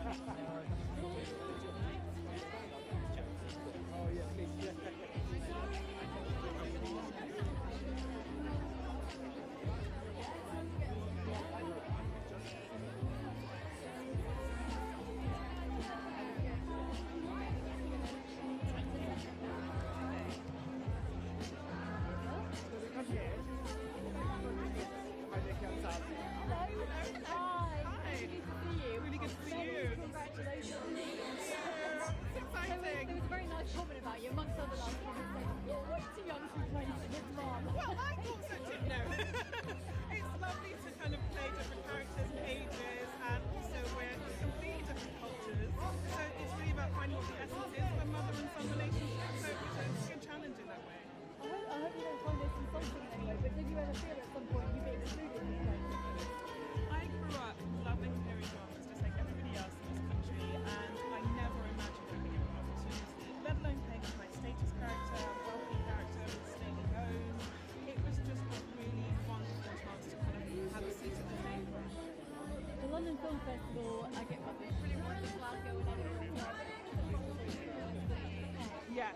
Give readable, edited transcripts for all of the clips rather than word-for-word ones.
Oh yeah, please. Really good to see you. Congratulations. Exciting. There was a very nice comment about you, amongst other last comments saying, you're way too young to be playing his mom. Well, I thought so too. No. It's lovely to kind of play different characters and ages, and also we're completely different cultures. So it's really about finding what the essence is of a mother and son relationship. So it's a good challenge in that way. I hope you don't find this insulting in any way, but did you ever feel at some point you'd be excluded from playing? I grew up loving period dramas just like everybody else in this country, and I never imagined I'd be given an opportunity, let alone playing a high status character, a wealthy character with stately goes. It was just a really wonderful chance to kind of have a seat at the table. The London Film Festival, I get what really wants in Glasgow and Edinburgh. Yes.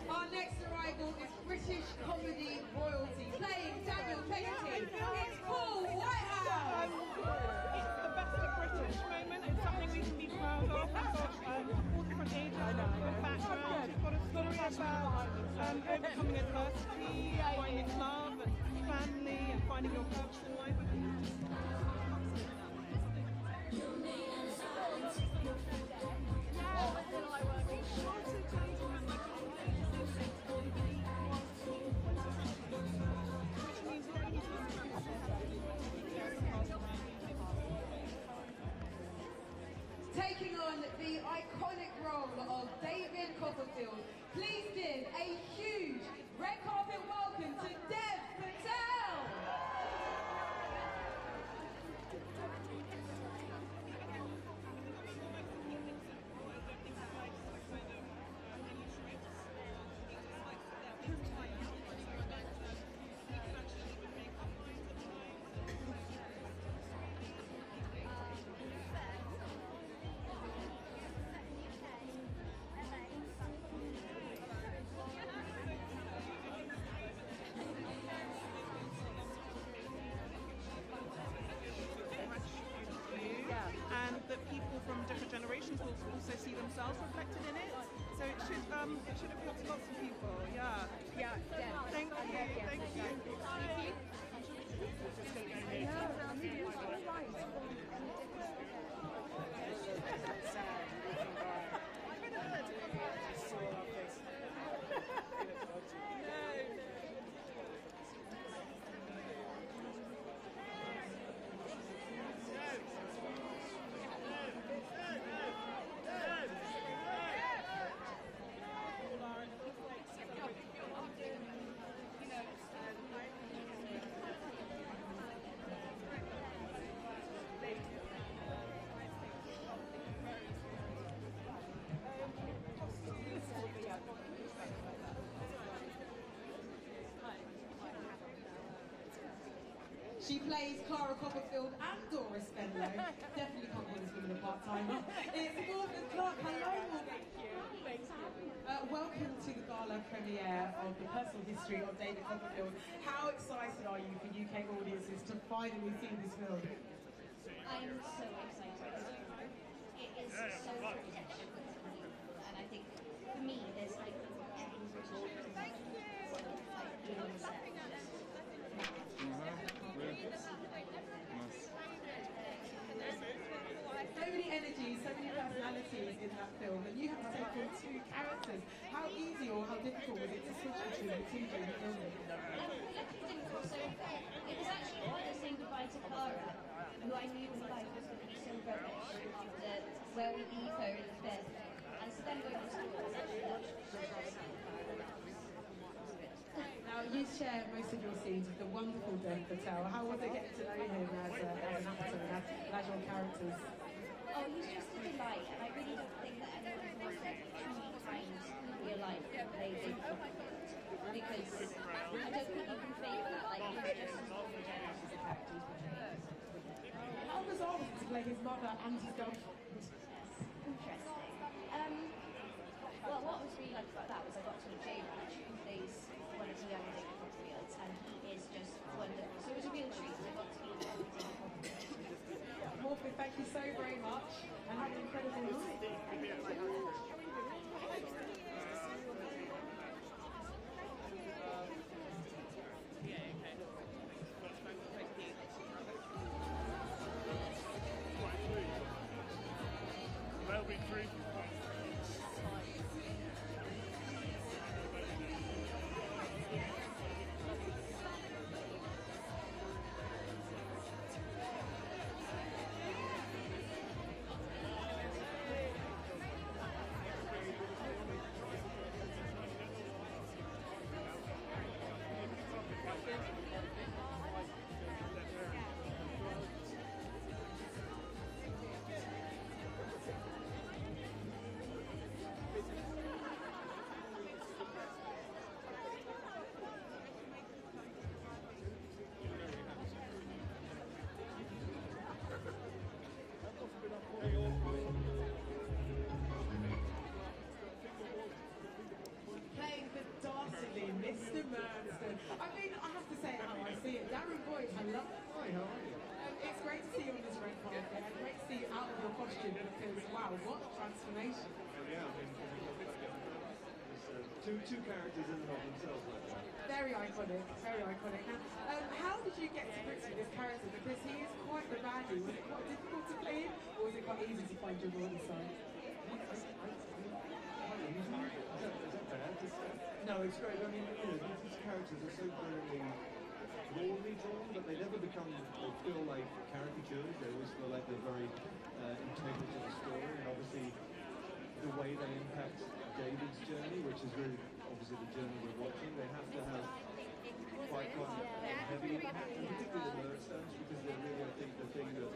Our next arrival is British comedy royalty, playing Daniel Kennedy. It's Paul Whitehouse. It's the best of British moment. It's something we can be proud of. We've got all different ages, different backgrounds. We've got a story about overcoming adversity, finding love and family, and finding your purpose in life. Taking on the iconic role of David Copperfield, please give a huge red carpet welcome to Dev Patel! And that people from different generations will also see themselves reflected in it. So it should appeal to lots of people. Yeah. Yeah, yeah. Thank you. Thank you. She plays Clara Copperfield and Dora Spenlow. Definitely can't call this woman a part-timer. It's Morgan Clark. Hello, Morgan. Thank you. Welcome to the gala premiere of The Personal History of David Copperfield. How excited are you for UK audiences to finally see this film? I am so excited. It is so British, and I think for me, there's like everything British. Like being on set. So many energies, so many personalities in that film, and you have to take on two characters. How easy or how difficult was it to switch between the two during the filming? So it was actually harder saying goodbye to Clara, who I knew in life was going to be so rubbish after where we leave her in the bed, and so then going to Now, you share most of your scenes with the wonderful David Patel. How was it getting to know him as an actor and as your characters? Oh, he's just a delight, and I really don't think that anyone was truly kind in real life to play David Copperfield, because I don't think you can fake that. Like, he's just as generous as the character he's portraying. How bizarre was it to play his mother and his girlfriend. Interesting. Well, what was really like about that was I got to meet J-Raj, who plays one of the young David Copperfields, and he is just wonderful. So it was a real treat. I got to meet David Copperfield. Morphy, thank you so very much, and have an incredible night. That'll be true. Playing the dastardly Mr. Manston. I mean, I have to say it how I see it. Darren Boyd, hello. Hi, how are you? It's great to see you on this red carpet, and great to see you out of your costume because, wow, what a transformation. Oh, yeah, I mean, there's two characters in and of themselves like that. Very iconic, very iconic. Now, how did you get to grips with this character? Because he is quite the baddie. Was it quite difficult to play him, or was it quite easy to find your body side? Is that bad to say? No, it's great. I mean, you know, these characters are so very broadly drawn, but they never become or feel like caricatures. They always feel like they're very integral to the story, and obviously the way they impact David's journey, which is really obviously the journey we're watching. They have to have quite heavy impact, and particularly the Murdstones, because they're really, I think, the thing that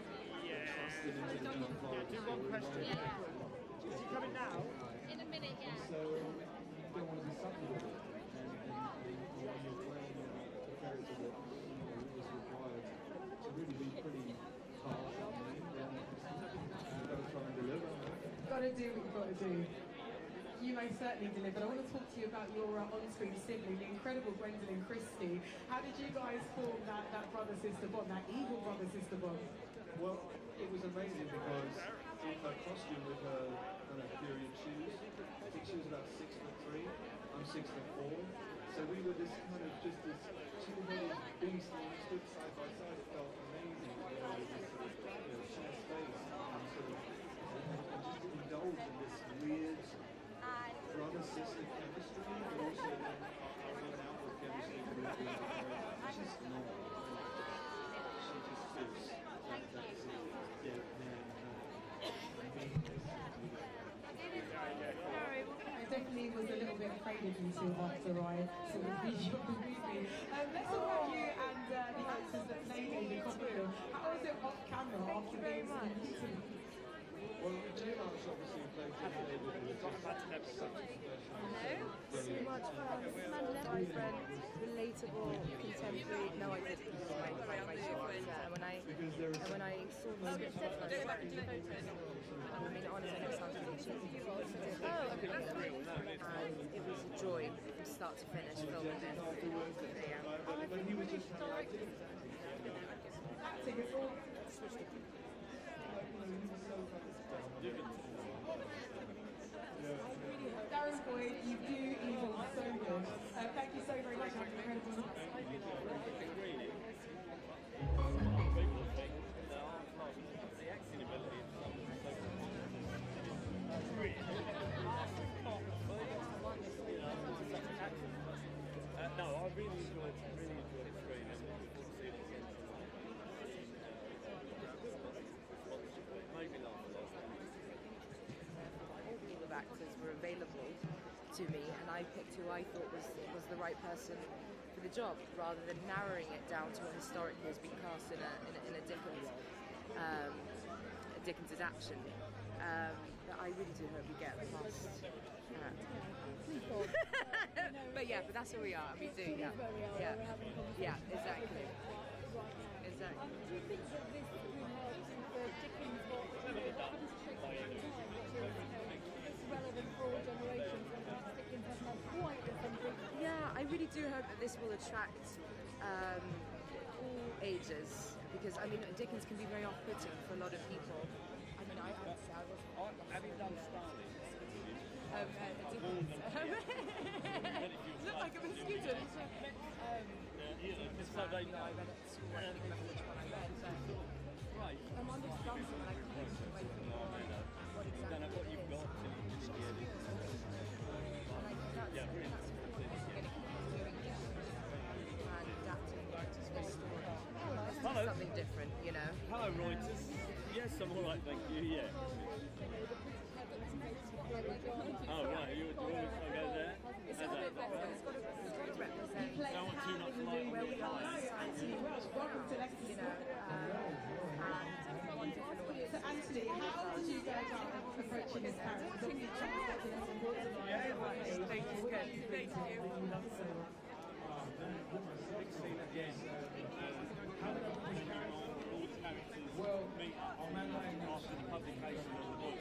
trusted into the deep part of the story. One question. Is he coming now? In a minute, yeah. So you don't want to be subtle with it, and when you're playing a character that is required to really be pretty harsh and mean, then you've got to try and deliver. Gotta do what you've got to do. You most certainly delivered. I want to talk to you about your on-screen sibling, the incredible Gwendolyn Christie. How did you guys form that brother-sister bond, that evil brother-sister bond? Well, it was amazing because in her costume with her kind of period shoes, I think she was about 6'3", I'm 6'4", so we were this kind of just this two-headed beast and we stood side by side. It felt amazing. You know, this sort of share space and sort of and just indulge in this weird brother-sister chemistry, but also then our own outward chemistry with the other characters. It's just not. She just is. That's dead man. I definitely was a little bit afraid of you two after I saw the video of the movie. Let's talk about you and the actors that play David Copperfield. How was it off camera after being so meeting? Well, J-March obviously played David with such a professional. So much fun, vibrant, relatable, contemporary. No, I did my short. And when I saw the script, I mean, honestly, it sounds really cheesy. And it was a joy from start to finish filming this. But he was just Acting is all. Darren Boyd, you do evil so good. Thank you so very much. Have an incredible night. No, I really enjoyed the screen and looking forward to seeing it again tonight. Made me laugh a lot. All team of actors were available to me, and I picked who I thought was the right person for the job, rather than narrowing it down to a historic who's been cast in a Dickens adaptation. But I really do hope we get past that. But yeah, but that's where we are. We do, yeah. Yeah, exactly. Exactly. Do you think that this will help the Dickens hope that this will attract all ages, because I mean Dickens can be very off-putting for a lot of people. I mean, I was. Have you done Starling? Dickens. Look like a mosquito. Just so they know. I read it at school. I don't remember which one I read, but Right. I'm on this dancing and I can't wait for what exactly Don't know what you've got till you hear it. And I think that's important, getting doing and adapting to the story. Hello. Something different, you know. Hello, Reuters. Yes, I'm all right, thank you. Yeah. Oh, right. You always go there? It's got to represent Don't want too much light on where the we are in eyes. society, you know, and one different audience. So Anthony, how did you go about approaching this character? Obviously, translating this important Thank you, good. Thank you. Big scene at the end. How did all the characters meet up after the publication of the book?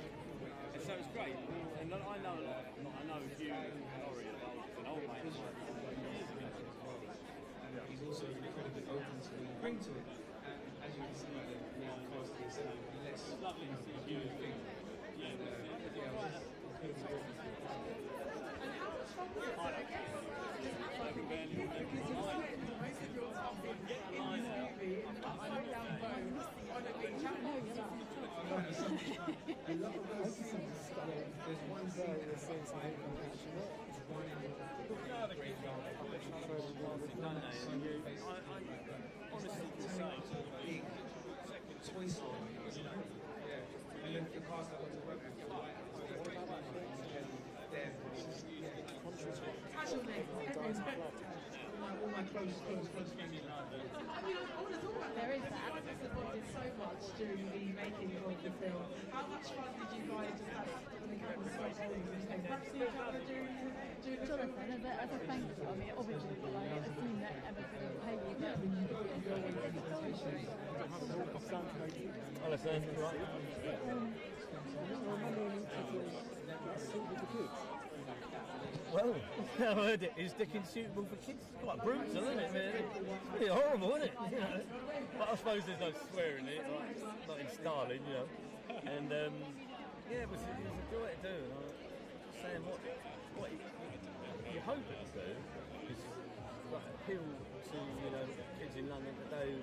And so it's great. And I know a lot. I know Hugh and Laurie are an old mate of mine years ago. And he's also incredibly open to bring to it. And as you can see, the main cast is less Lovely to see Hugh. Yeah, I love those scenes. There's one scene that says I honestly can say big Toy Story, you know? Yeah. And then the cast I got to work with, casual name. all my close family. I want to talk about there is that. I supported so much during the making of the film. How much fun did you guys just have when the camera was so old? Did you stay next to each other during the film? Jonathan, as a thank you, I mean, obviously, I assume that Emma couldn't pay you, but Hello, Sam. Right. Well, I heard it. Is Dickens suitable for kids? It's quite brutal, isn't it? It's pretty horrible, isn't it? You know? But I suppose there's no swearing in it, like, not in Starling, you know. And yeah, it was a joy to do. And I was saying what you hope it to do is like, appeal to kids in London today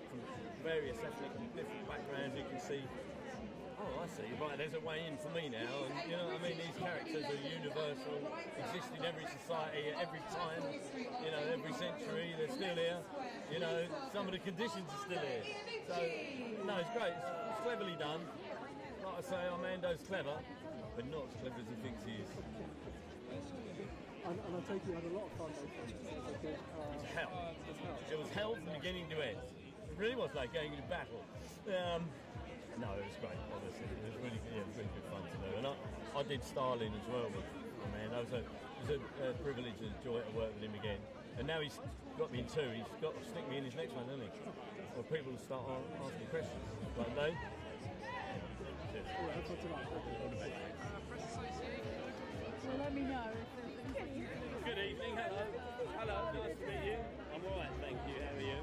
from various ethnic and different backgrounds. You can see. Oh, I see. Right, there's a way in for me now. And you know what I mean? These characters are universal, exist in every society, at every time, every century. They're still here. You know, some of the conditions are still here. So, no, it's great. It's cleverly done. Like I say, Armando's clever, but not as clever as he thinks he is. And I take you had a lot of fun though. It was hell. It was hell from beginning to end. It really was like going into battle. No, it was great, honestly. It was really good fun to do. And I did Starling as well with Amanda. It was a privilege and a joy to work with him again. And now he's got me in two. He's got to stick me in his next one, hasn't he? Or people will start asking questions. Like, no? Cheers. well, let me know if there's anything. Good evening, hello. Hello, nice to meet you. I'm alright, thank you. How are you?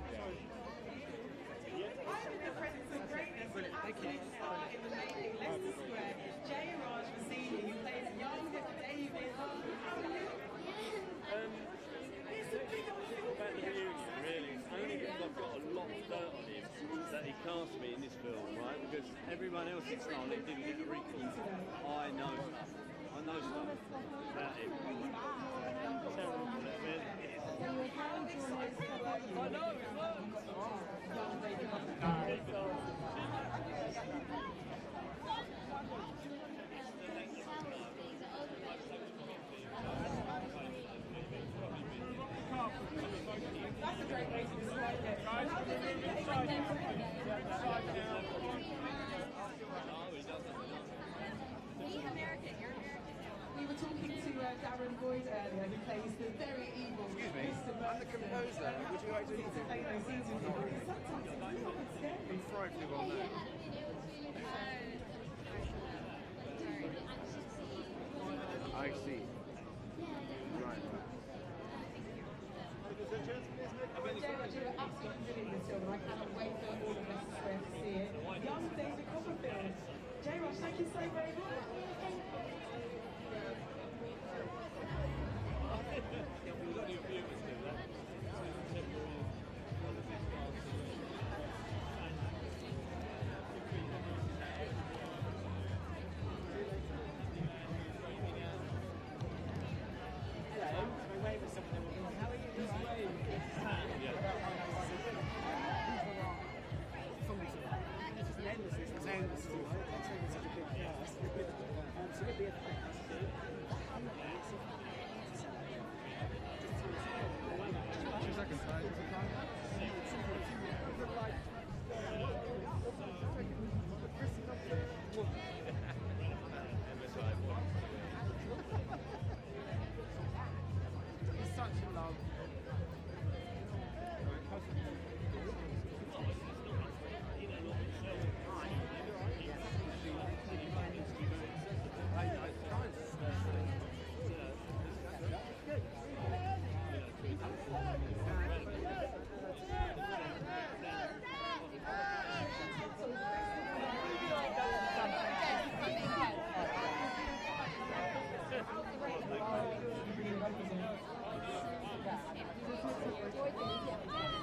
I'm in the presence of greatness, an absolute star in the making. Leicester Square, Jay Raj Vasini, who plays young David. How are you? It's a big about the reunion, really. It's only because I've got a lot of dirt on him that he cast me in this film, right? Because everyone else in Starling didn't get a recall. I know stuff. I know stuff about him. Terrible, really. I know, it works. That's a great way to describe it. We were talking to Darren Boyd earlier, who plays the very evil Mr. I'm the composer. Would you like to play those scenes with you? Because sometimes it's a little bit scary. I'm frightfully well known. I see. Right.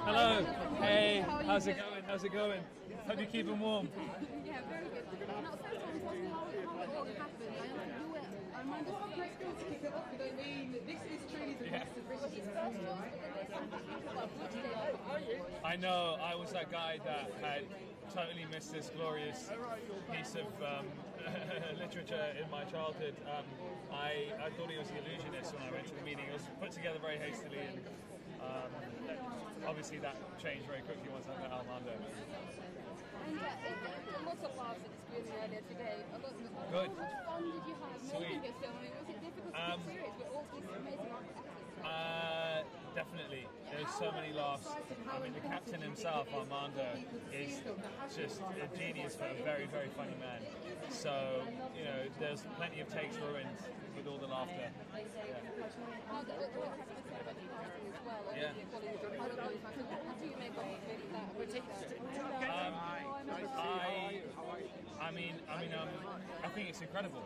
Hello. Hey. How's it going? How's it going? Hope you keep them warm. Yeah, very good. Now, first of all, how it all happened. I mind just great to kick it off with. I mean, this is truly the best of British history, right? I know. I was that guy that had totally missed this glorious piece of literature in my childhood. I thought he was The Illusionist when I went to the meeting. It was put together very hastily, and obviously that changed very quickly once I met Armando. And lots of laughs at the screening earlier today. Good. How much fun did you have making this film? I mean, was it difficult to get serious with all these amazing actors? Definitely. There's so many laughs. I mean, the captain himself, Armando, is just a genius, but a very, very funny man. So, you know, there's plenty of takes ruined with all the laughter. Yeah. I think it's incredible.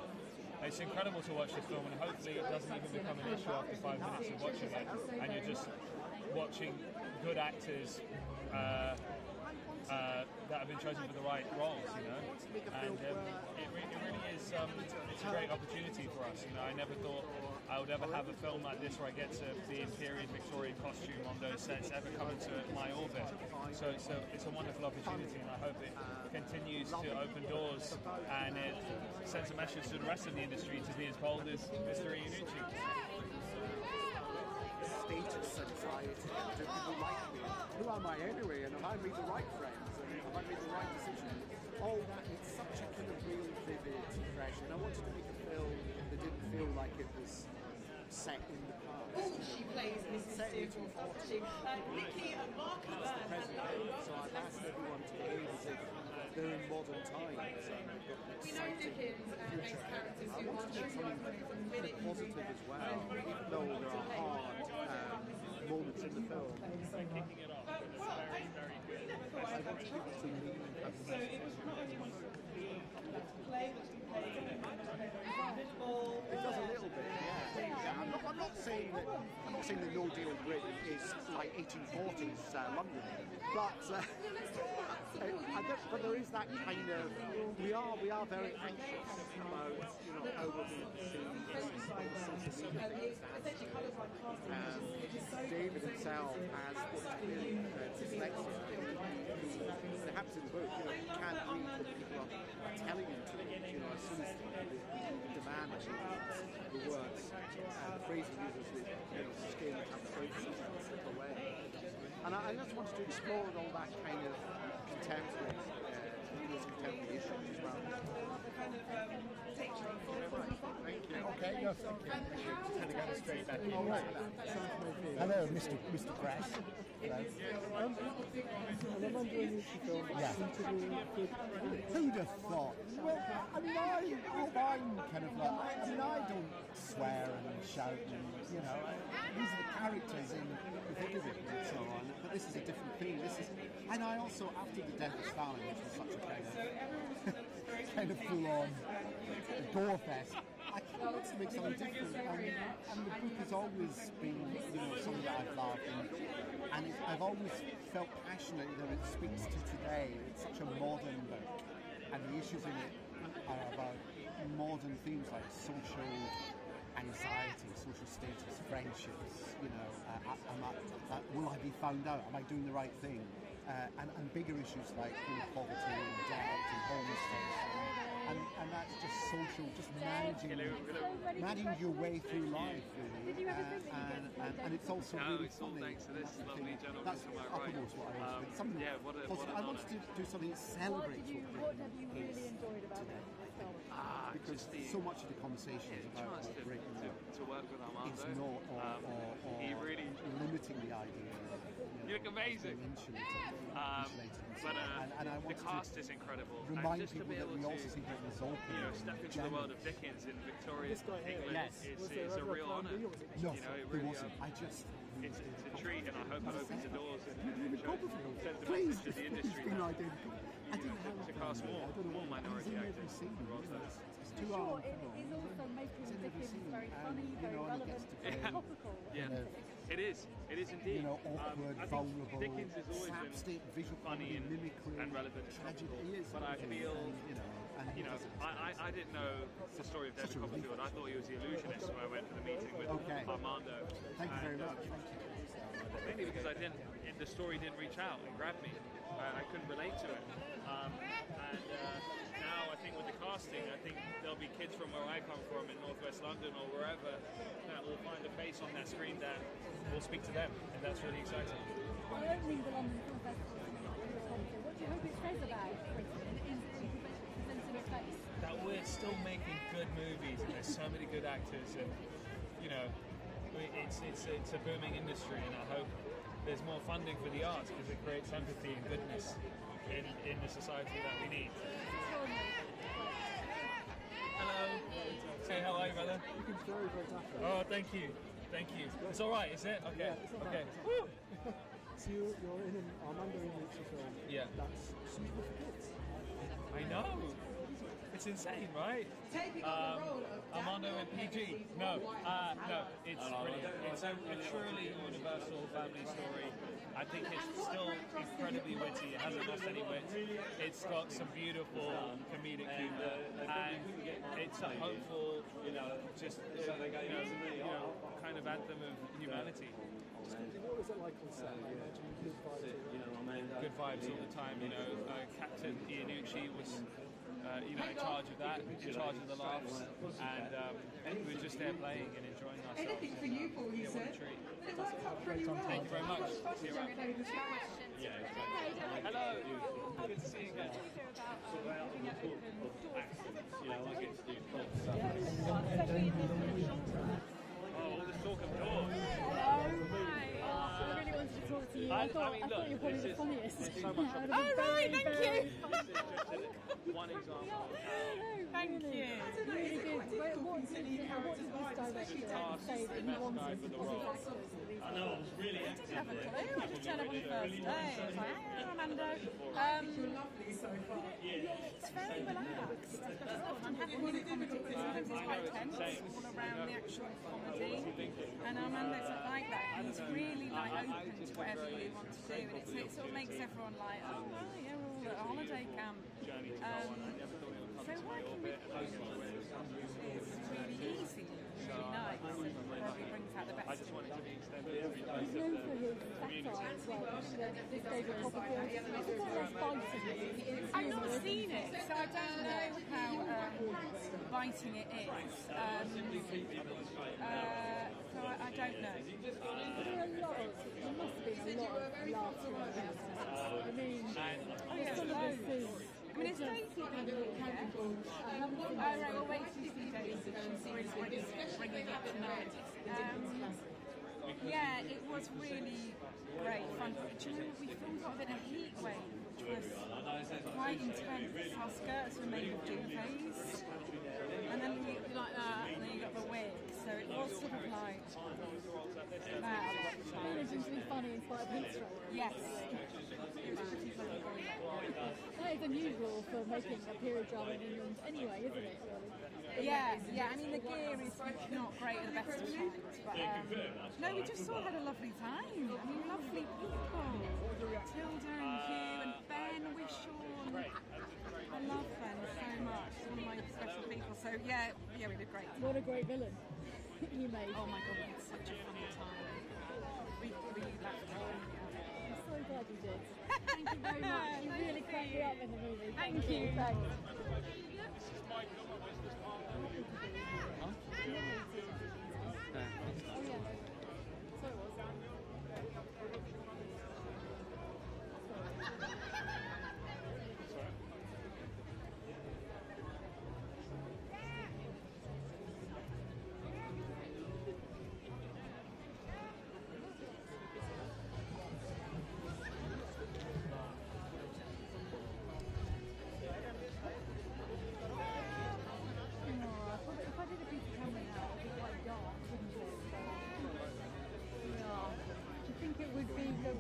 It's incredible to watch this film, and hopefully it doesn't even become an issue after 5 minutes of watching it, and you're just watching good actors that have been chosen for the right roles, you know. And it really is. It's a great opportunity for us. You know, I never thought I would ever have a film like this where I get to be in period Victorian costume on those sets ever come into my orbit. So it's a wonderful opportunity, and I hope it continues to open doors and it sends a message to the rest of the industry to be as bold as Mr. Iannucci. Status society. Do people like me? Who am I anyway? And have I made the right friends? And have I made the right decisions? All that, it's such a kind of real vivid impression. I wanted to make a film that didn't feel like it was set in the past. Oh, she plays Mrs. Steve Foster. Nikki and Mark are there. So I've asked everyone to behave as if they're in modern times. We know Dickens makes characters who are true from the minute positive as well, even though there are hard moments in the film. Kicking it off, it's very, very good. I want to give it to me. So it was not only one play, which can play visible. It does a little bit, yeah. I'm not saying that No Deal Britain is like 1840s London, but there is that kind of we are very anxious about how we're going to see David himself has what's clearly dyslexia. Perhaps in the book, he can't read what people are telling him to. As soon as the man actually reads the words, the phrase he uses is skin and throat slip away. And I just wanted to explore all that kind of contemporary issues as well. Thank you. Okay, no, thank you. Just had to go straight back in. All right. Hello, Mr. Crash. Hello. I'm wondering if you feel Who'd have thought? Well, I mean, I'm kind of like, I don't swear and shout and, these are the characters in the thick of it and so on, but this is a different theme. And I also, after the death of Stalin, which was such a kind of kind of full-on gore fest. I wanted to make something different, and the book has always been, something that I've loved, and I've always felt passionately that it speaks to today. It's such a modern book, and the issues in it are about modern themes like social anxiety, social status, friendships. Will I be found out? Am I doing the right thing? And bigger issues like poverty and debt and homelessness. And that's just social, just managing your way through life, really. And it's also really funny. Thanks to this lovely gentleman That's to my uppermost right. what I wanted. Something positive. I wanted to do something that celebrates What have you really enjoyed about it? Because so much of the conversation is about chance what Britain to work with Armando. is not, or he really limiting the idea of you look amazing. But the cast is incredible. Remind and just people to be that able we to also see Britain as open. step into the world of Dickens in Victorian England is a real honour. No, It there really wasn't. it's a treat, and I hope it opens the doors and David Copperfield. sends the Please, message to the industry it's been identical. I didn't have to cast more minority actors. It's too Sure, hard. it is also making Dickens very funny, very relevant, very topical. It is indeed. Awkward, I think vulnerable, Dickens has always slapstick, visual funny comedy, mimicry, and relevant. tragedy. But I feel, I didn't know the story of David Copperfield. I thought he was the illusionist when I went for the meeting with Armando. Thank you very much. Mainly because the story didn't reach out and grab me. I couldn't relate to it. Now I think with the casting, I think there'll be kids from where I come from in Northwest London or wherever that will find a face on that screen that will speak to them, and that's really exciting. By opening the London Film Festival, what do you hope it says about Britain in presenting a face? That we're still making good movies, and there's so many good actors, and it's a booming industry, and I hope there's more funding for the arts because it creates empathy and goodness in the society that we need. Hello. Hey, how are you, brother? Looking very, very dapper. Oh, thank you. It's all right, is it? Okay. Yeah, it's not okay. bad. Woo! So you're in Armando in the film. Yeah. That's suitable for kids. I know. It's insane, right? Armando and PG. No, it's brilliant. It's a truly universal family story. I think it's still incredibly witty. It hasn't lost any wit. It's got some beautiful comedic humor, and it's a hopeful, just kind of anthem of humanity. What was it like on set? I imagine good vibes. Good vibes all the time. Captain Iannucci was. In charge of that, in charge of the laughs, and we were just there playing and enjoying ourselves. Anything for you, Paul, he said. But it worked out pretty well. Thank you very much. See you around. Hello. Good to see you again. Oh, all this talk of doors. I really wanted to talk to you. I thought you were probably the funniest. So much of Oh, right, thank you. one example. Thank you. Really good. What did this director say that he wanted of his actors? I know, I was really I didn't have a clue. I just turned up on the first day. I was like, hey, Armando. It's very relaxed. I'm happy with the comedy. Sometimes it's quite tense all around the actual comedy. And Armando's not like that. He's really open to whatever you want to do. And it sort of makes everyone like, oh, well, yeah, we're all at a holiday camp. So working with him is really easy, really nice, and probably brings out the best. I just wanted to be extended. He's known for his satire as well. This David Copperfield. It's a quite nice bite, isn't it? I've not seen it, so I don't know how biting it is. So I don't know. There must be a lot of laughter in this. I mean, some of this is... I mean, it's Daisy being here. We'll wait till you see Daisy. She's really bringing it tonight. Yeah, it was really great fun. Do you know, we filmed a lot of it in a heat wave, which was quite intense. Our skirts were made of duvets, and then you like that, and then you got the wig. So it was sort of like that. Managing to be funny in spite of heat stroke. Yes. It was pretty funny. is unusual for making a period drama in England anyway, isn't it? Really? Yeah. I mean, the gear is not great at the best of times, but no, we just all had a lovely time. I mean, lovely people. Tilda and Hugh and Ben Wishaw. I love Ben so much. He's one of my special people. So yeah, we did great. What a great villain you made. Oh my god, we had such a funny time. We laughed. I'm so glad you did. Thank you very much. You really cracked me up in the movie. Thank you. Thanks.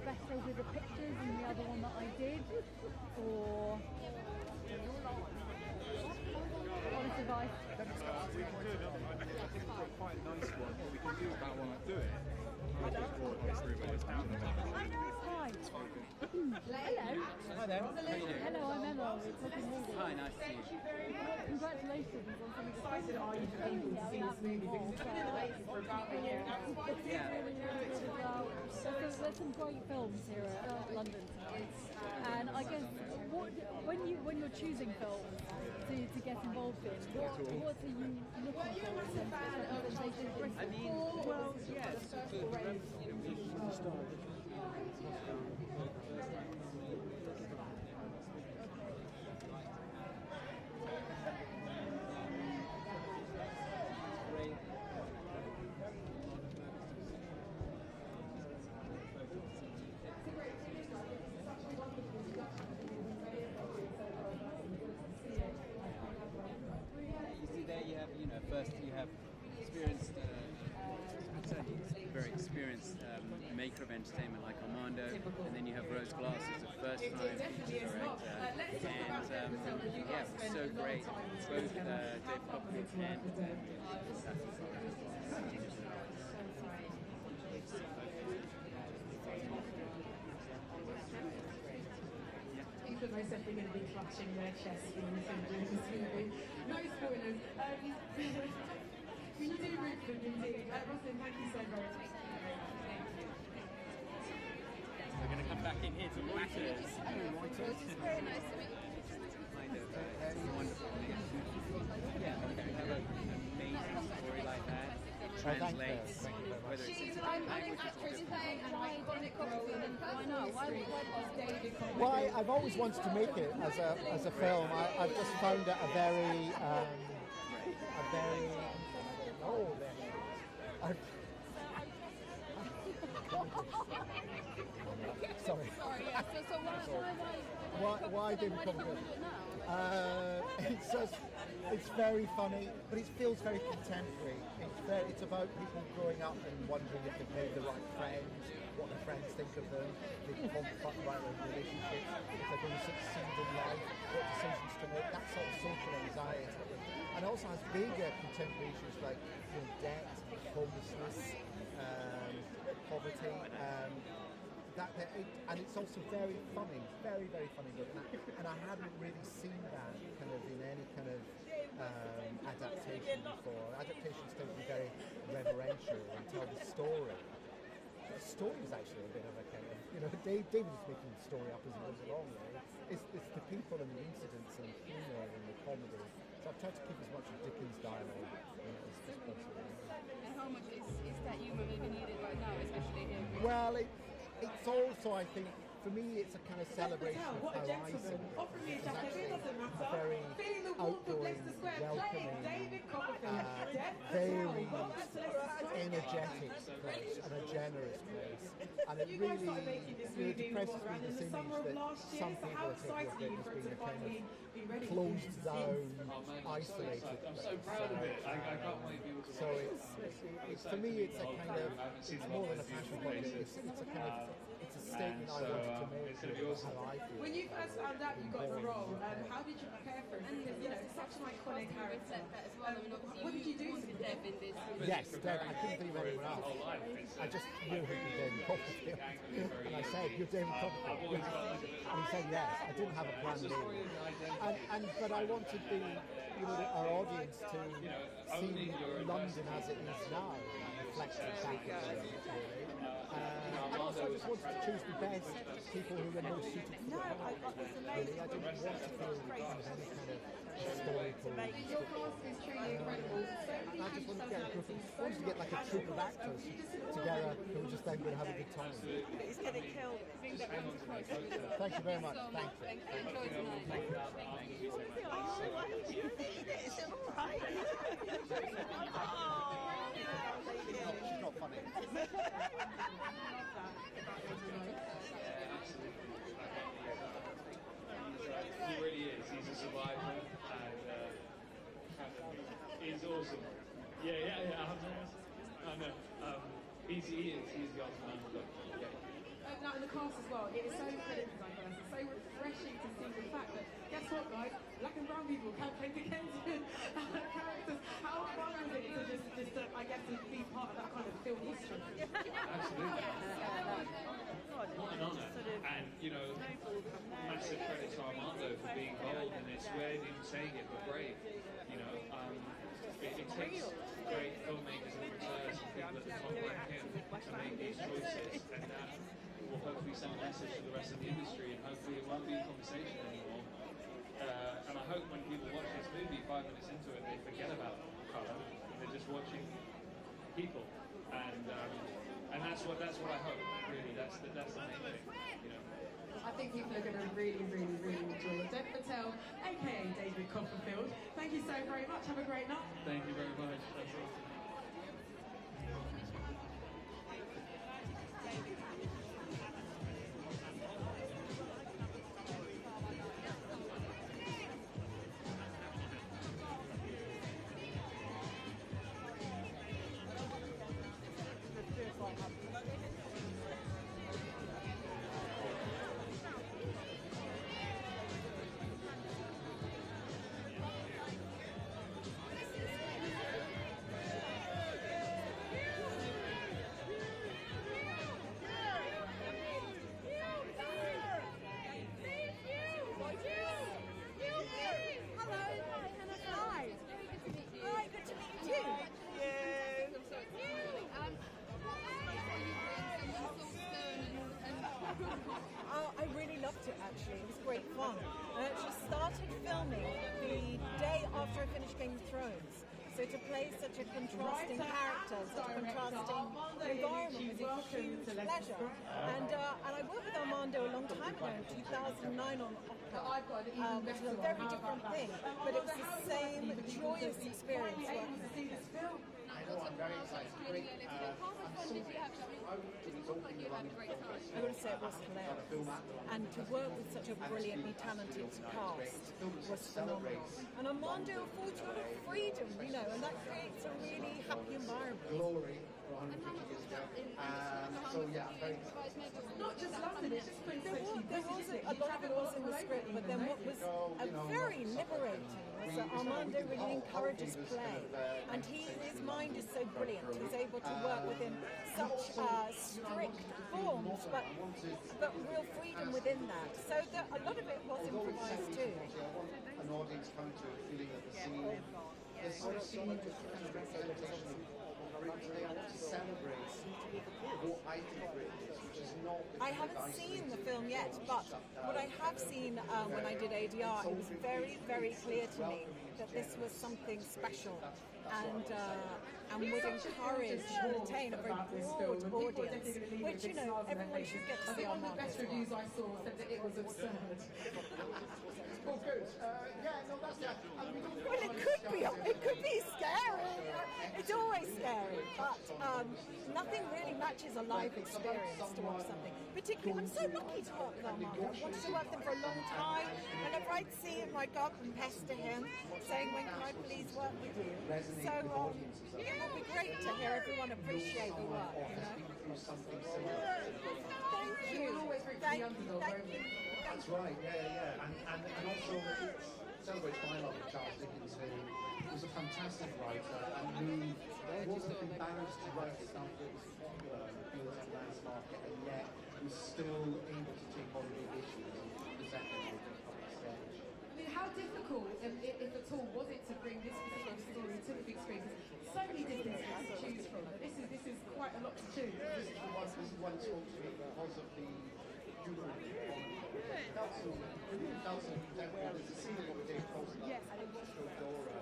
Better with the pictures and the other one that I did, or honest advice? We can do it. I think we've got quite a nice one. What we can do is that one I do it. I'll just draw it through, but it's down the back. Hi. Hello. Hi there. How are you doing? Hello, I'm Emma. We're talking movie. Hi, nice to meet you. Congratulations on some of the things that you've done. There's some great films here at London tonight. And I guess when you're choosing films to get involved in, what are you looking for in terms of representation of Bristol? I mean, well, yes. First, you have experienced, very experienced maker of entertainment like Armando, and then you have Rose Glass as a first-time director, and yeah, it was so great. Both David Copperfield and People most definitely going to be clutching their chests when we send this movie. No spoilers. We do root for them indeed. Rosalind, thank you so very much. We're going to come back in here to Reuters. It's very nice to meet you. Wonderful. Yeah, okay. Have an amazing story like that. It translates, whether it's into language or Well, I've always wanted to make it as a film. I've just found it a very sorry. Yeah. So Why David Copperfield? It's very funny, but it feels very contemporary. It's about people growing up and wondering if they've made the right friends, what their friends think of them, the conflict about their relationships, if they're going to succeed in life, what decisions to make, that sort of social anxiety. And it also has bigger contemporary issues like debt, homelessness, poverty, and it's also very funny, very, very funny looking at. And I hadn't really seen that kind of in any kind of adaptation before. Adaptations tend to be very reverential and tell the story. The story is actually a bit of a kind of, David is making the story up as he goes along. It's the people and the incidents and the humour and the comedy. So I've tried to keep as much of Dickens' dialogue as possible. And how much is that humour maybe needed right now, especially here? Well, it's also, I think, for me, it's a kind of celebration of how I see it. It's actually a very outgoing, welcoming, very energetic place and a generous place. And it really depresses me, this image that some people are taking of it as being a kind of closed down, isolated place. I'm so proud of it. I can't wait to So it's for me, it's a kind of, it's more than a passion project. It's a kind of, it's a statement I wanted to make. It's going to be awesome. How I feel. When you first found found out you got the role, how did you prepare for it? Because, you know, it's such an iconic character. What did you do to prepare for this? Yes, Dave, I couldn't think of anyone else. I just knew he'd be David Copperfield. And I said, "You're David Copperfield." And he said yes. I didn't have a plan B. But I wanted our audience to see London as it is now, reflected back at it, really. And also I just wanted to choose the best people who were most suited for the part. Really, I didn't want to feel kind of any kind of historical. Your cast is truly incredible. I just wanted to get a group wanted to get like a troupe of actors together who were just then going to have a good time. He's getting killed. Thank you very much. Thank you. Is it all right? She's not funny. He really is. He's a survivor, and he's awesome. Yeah. I know. He is the ultimate underdog. Now in the cast as well, it is so incredibly diverse. It's so refreshing to see the fact that, guess what, guys? Black and brown people can play Dickensian characters. How fun is it to just I guess, to be part of that kind of film history? Absolutely. What an honour. And, massive credit to Armando for being bold and it's weird even saying it, but brave. It takes great filmmakers and producers and people at the top like him to make these choices, and that will hopefully send a message to the rest of the industry, and hopefully it won't be a conversation anymore. And I hope when people watch this movie 5 minutes into it, they forget about colour and they're just watching people, and that's what I hope. Really, that's the main thing. I think people are going to really, really, really enjoy it. Dev Patel, aka David Copperfield, thank you so very much. Have a great night. Thank you very much. That's awesome. I really loved it actually, it was great fun. I actually started filming the day after I finished Game of Thrones. So to play such a contrasting character, such a contrasting environment was a huge pleasure. And I worked with Armando a long time ago, in 2009 on Opera, which was a very different thing, but it was the same joyous experience working with him. I know, I'm very excited. Great. I would say it was hilarious, and to work with such a brilliantly talented cast was phenomenal. And Armando affords you a lot of freedom, and that creates a really happy environment. Glory for 150 years ago. So yeah, I'm very excited. Not just London, it's just there was a lot of it was in the script, but then what was very liberating was that Armando really encourages play, and his mind is so brilliant. He's able to work within such strict forms, but real freedom within that. So that a lot of it was improvised too. An audience come to a feeling of the scene. There's sort of so much kind of representation of today. I want to celebrate what I think Britain is, which is not. I haven't seen the film yet, but what I have seen when I did ADR, it was very, very clear to me that this was something special and would encourage and retain a very broad audience, which, everyone should get to see on the best reviews I saw said that it was absurd. Oh, good. Well, it could be scary. It's always scary, but nothing really matches a live experience to watch something. Particularly, I'm so lucky to work with Armando. I've wanted to work with him for a long time. Whenever I'd see him, I'd go up and pester him, saying, when can I please work with you? So it would be great to hear everyone appreciate the work. Thank you. Thank you. That's right, yeah. and also it celebrates my love of Charles Dickens, who was a fantastic writer and who wasn't embarrassed to write stuff that was popular and appealed to the mass market, and yet was still able to take on big issues and present them on the public stage. I mean, how difficult, if at all, was it to bring this particular story to the big screen? So many different things to choose from. This is quite a lot to choose. This is why it spoke to me because of the humor of it. It felt so contemporary. There's a scene of David Copperfield, Dora,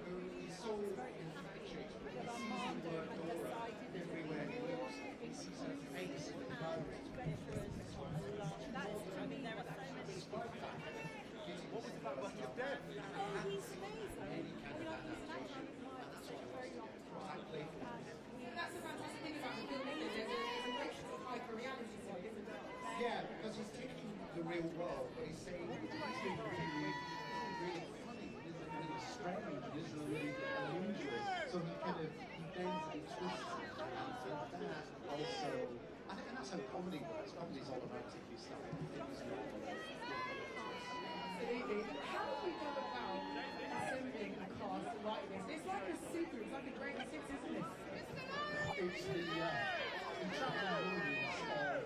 who is so infatuated. He sees the word Dora everywhere he looks. He sees her face in the crowd. What was it like working with Dev? Oh, he's amazing. That's the fantastic thing about the film, isn't it? There's a great high for reality to it, isn't there? Yeah, because he's taking the real world, but he's saying he's being really funny, really strange, really unusual. So he kind of bends and twists it, and that also, I think that's how comedy works. Comedy's all about taking stuff and things Absolutely. How have you gone about assembling a cast like this? It's like a super, it's like a great six, isn't it? It's the traveling movies of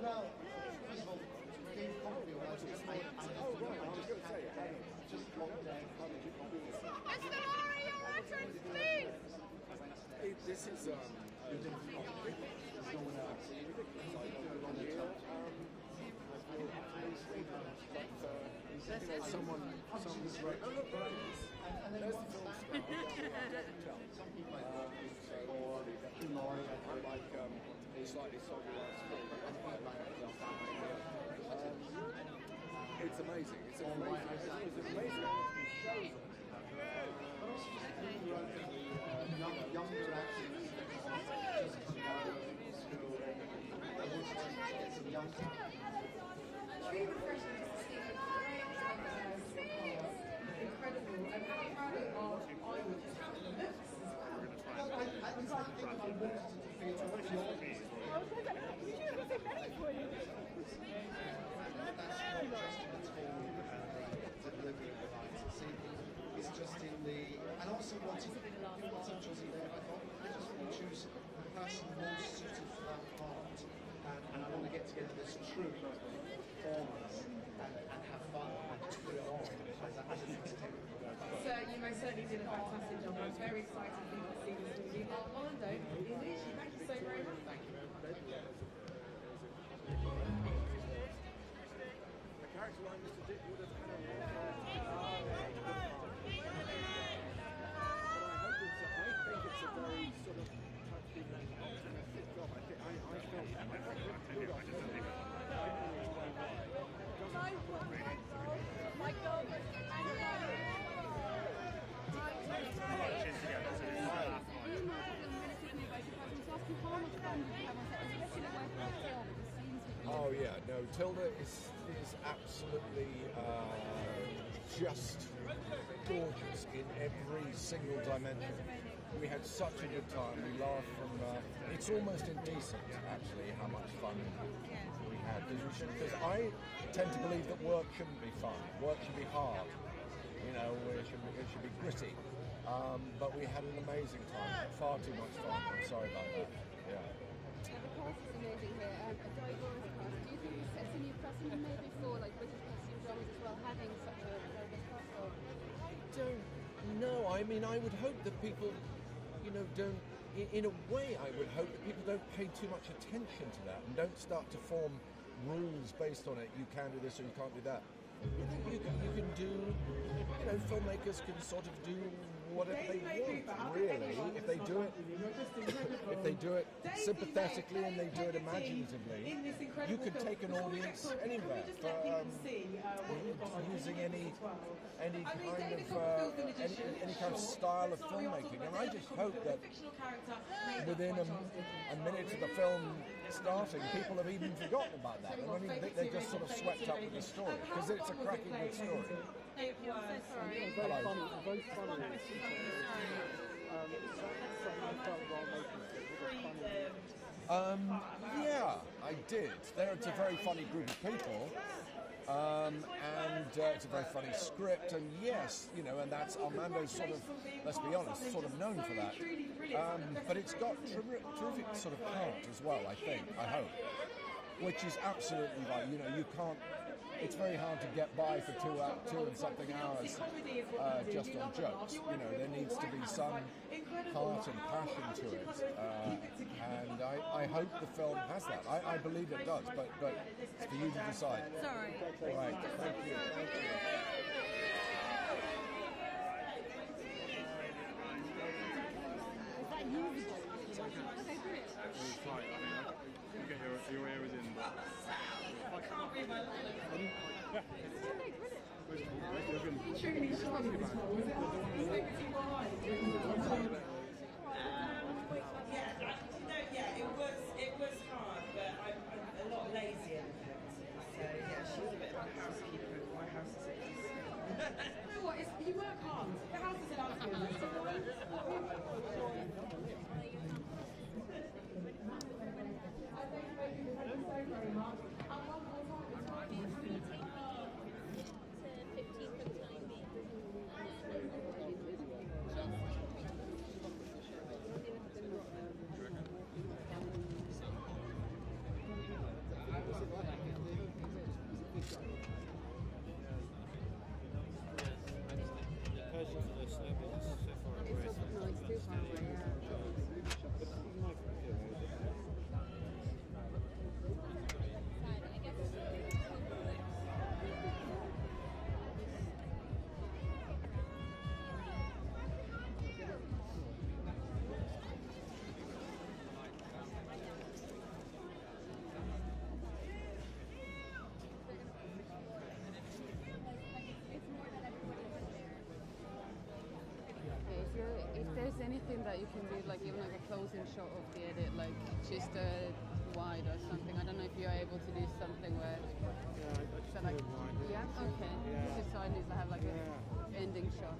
well, first of all, David Copperfield, I just had just locked down. Mr. Laurie, your entrance, please! This is There's no one else. Someone's right. Oh, look, there's the film star. Some people like I like slightly soggy it's amazing. It's amazing. It's amazing. Younger actors just coming out of school. I want to get some young people. It's really refreshing just to see a great actors, incredible, and how proud of I would just have the looks as well. Well, I was thinking I wanted to feel like the audience. It's just in the, and also what's interesting there, I thought I just want to choose the person most suited for that part, and I want to get together this troupe of performers and have fun and just put it on as a next take. So you most certainly did a fantastic job. I'm very excited for you to see this movie. Orlando, English, thank you so very much. Thank you very much. The character line Mr. Dick would have had a I think it's a very sort of touchy and optimistic job. I felt good after it. Oh yeah, no, Tilda is absolutely just gorgeous in every single dimension. We had such a good time. We laughed from. It's almost indecent, actually, how much fun we had. Because I tend to believe that work shouldn't be fun. Work should be hard. You know, it should be gritty. But we had an amazing time. Far too much fun. I'm sorry about that. Yeah. The cast is amazing here. A diverse cast. Do you think this sets a new precedent maybe for like British costume dramas as well, having such a diverse cast? Or? I don't know. I mean, I would hope that people, you know, don't. In a way, I would hope that people don't pay too much attention to that and don't start to form rules based on it. You can do this or you can't do that. You can do, you know, filmmakers can sort of do whatever they want, really. If they do it sympathetically and they do it imaginatively, you could take an audience anywhere using any kind of style of filmmaking. And I just hope that within a minute of the film starting, people have even forgotten about that. I mean, they're just sort of swept up with the story because it's a cracking good story. Hello. Very funny. Yeah, I did. It's a very funny group of people, and it's a very funny script, and yes, you know, and that's Armando's sort of, let's be honest, sort of known for that. But it's got terrific sort of heart as well, I hope, which is absolutely right. You know, you can't. It's very hard to get by for two and something hours just on jokes. You know, there needs to be some heart and passion to it, and I hope the film has that. I believe it does, but it's for you to decide. Sorry. Right. Thank you. Thank you. Is that usable? Okay, brilliant. It's tight. I mean, you get your ear is in. It was hard, but I'm a lot lazier. So yeah, she's a bit of a housekeeper. My house is you know what? You work hard. The house is enough. If there's anything that you can do, like even like a closing shot of the edit, like just a wide or something. I don't know if you're able to do something where. Yeah, I just like, do a wide. yeah, okay. Yeah. Just so I need to have like an ending shot.